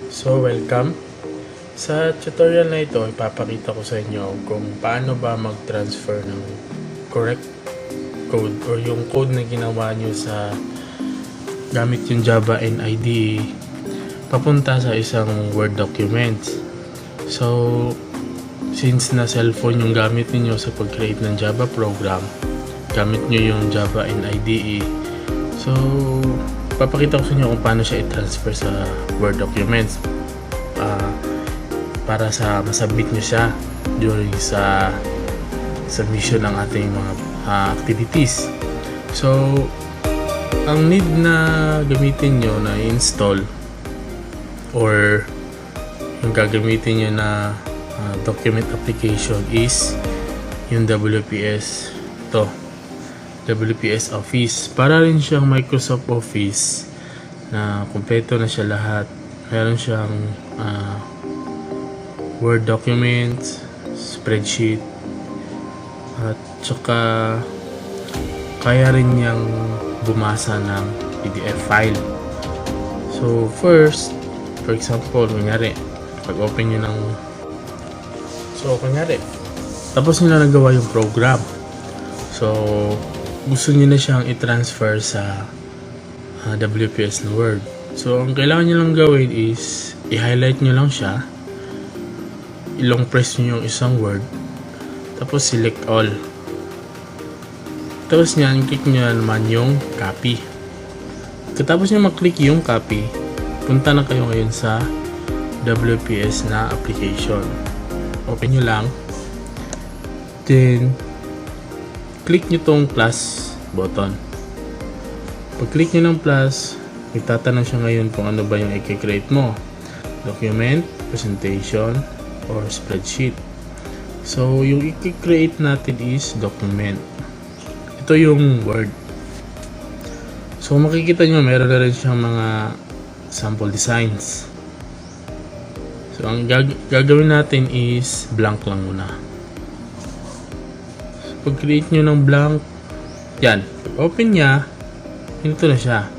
So, welcome. Sa tutorial na ito, ipapakita ko sa inyo kung paano ba mag-transfer ng correct code or yung code na ginawa nyo sa gamit yung Java and IDE papunta sa isang Word document. So, since na cellphone yung gamit niyo sa pag-create ng Java program, gamit nyo yung Java and IDE. So, papakita ko sa inyo kung paano siya i-transfer sa Word documents para sa masubmit nyo siya during sa submission ng ating mga activities. So, ang need na gamitin nyo na install or yung gagamitin nyo na document application is yung WPS to. WPS Office. Para rin siyang Microsoft Office na kumpleto na siya lahat. Meron siyang Word document, spreadsheet, at saka kaya rin niyang bumasa ng PDF file. So first, for example, kunyari, pag-open nyo ng tapos nyo na nagawa yung program. So, gusto niyo na siyang i-transfer sa WPS na Word. So, ang kailangan niyo lang gawin is i-highlight niyo lang siya, ilong press niyo yung isang word, tapos select all. Tapos niyan, click niyo naman yung copy. Katapos niyo mag-click yung copy, punta na kayo ngayon sa WPS na application. Open niyo lang. Then, click nyo tong plus button. Pag click nyo ng plus, itatanong siya ngayon kung ano ba yung i-create mo. Document, presentation, or spreadsheet. So, yung i-create natin is document. Ito yung Word. So, makikita nyo, meron na rin siyang mga sample designs. So, ang gagawin natin is blank lang muna. Pag-create nyo ng blank, yan, pag-open nya, ito na siya.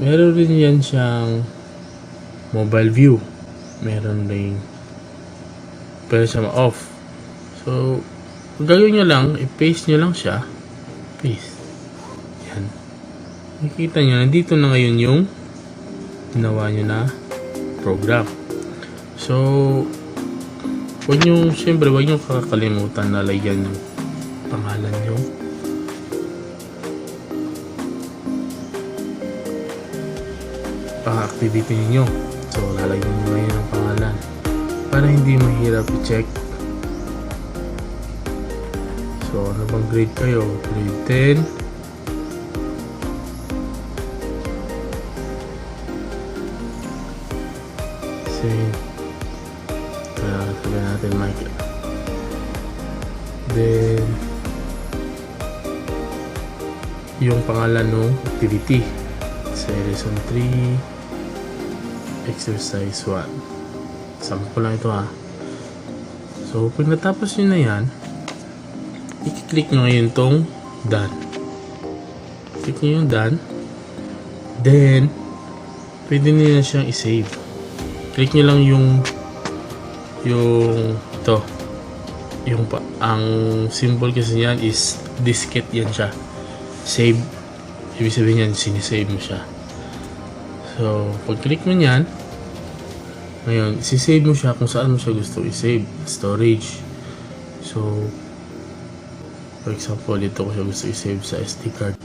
Meron rin yan siyang mobile view. Meron rin, pwede siya ma-off. So, pag gagawin nyo lang, i-paste nyo lang siya. Paste. Yan. Nakikita nyo, nandito na ngayon yung ginawa nyo na program. So, siyempre, huwag nyo kakalimutan na lagyan yung pangalan nyo. Pang-activity niyo. So, lalagyan nyo ngayon ang pangalan. Para hindi mahirap i-check. So, ano bang grade kayo? Grade 10. Sabihin natin Michael. Then yung pangalan ng activity sa lesson 3 exercise 1. Sample lang ito ha. So pag natapos nyo na yan, i-click nyo ngayon tong done. Click nyo yung done. Then pwede nyo na siyang i-save. Click nyo lang yung ito, ang symbol kasi yan is diskette yan siya. Save, ibig sabihin yan, sinisave mo siya. So, pag click mo yan, ngayon, sisave mo siya kung saan mo siya gusto i-save. Storage. So, for example, dito ko siya gusto i-save sa SD card.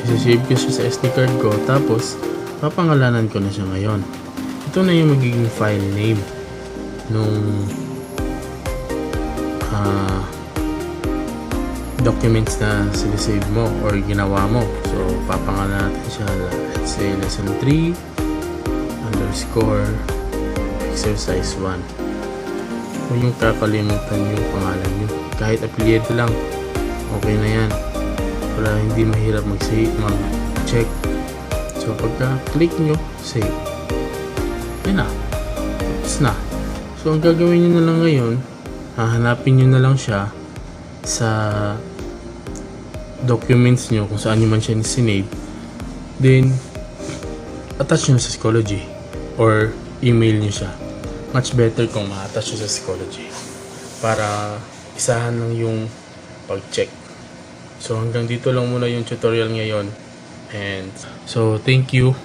I-save ko siya sa SD card ko, tapos papangalanan ko na siya ngayon. Ito na yung magiging file name nung documents na sinisave mo or ginawa mo. So, papangalan natin siya, let's say lesson 3 underscore exercise 1. Huwag yung kakalimutan yung pangalan nyo. Kahit apelyido lang, okay na yan. Para hindi mahirap mag-check. So, pagka click nyo, save. Yan na. Tapos na. So, ang gagawin nyo na lang ngayon, hahanapin nyo na lang siya sa documents nyo kung saan nyo man siya sinave. Then, attach nyo sa Schoology or email nyo siya. Much better kung ma-attach nyo sa Schoology para isahan lang yung pag-check. So hanggang dito lang muna yung tutorial ngayon, and so thank you.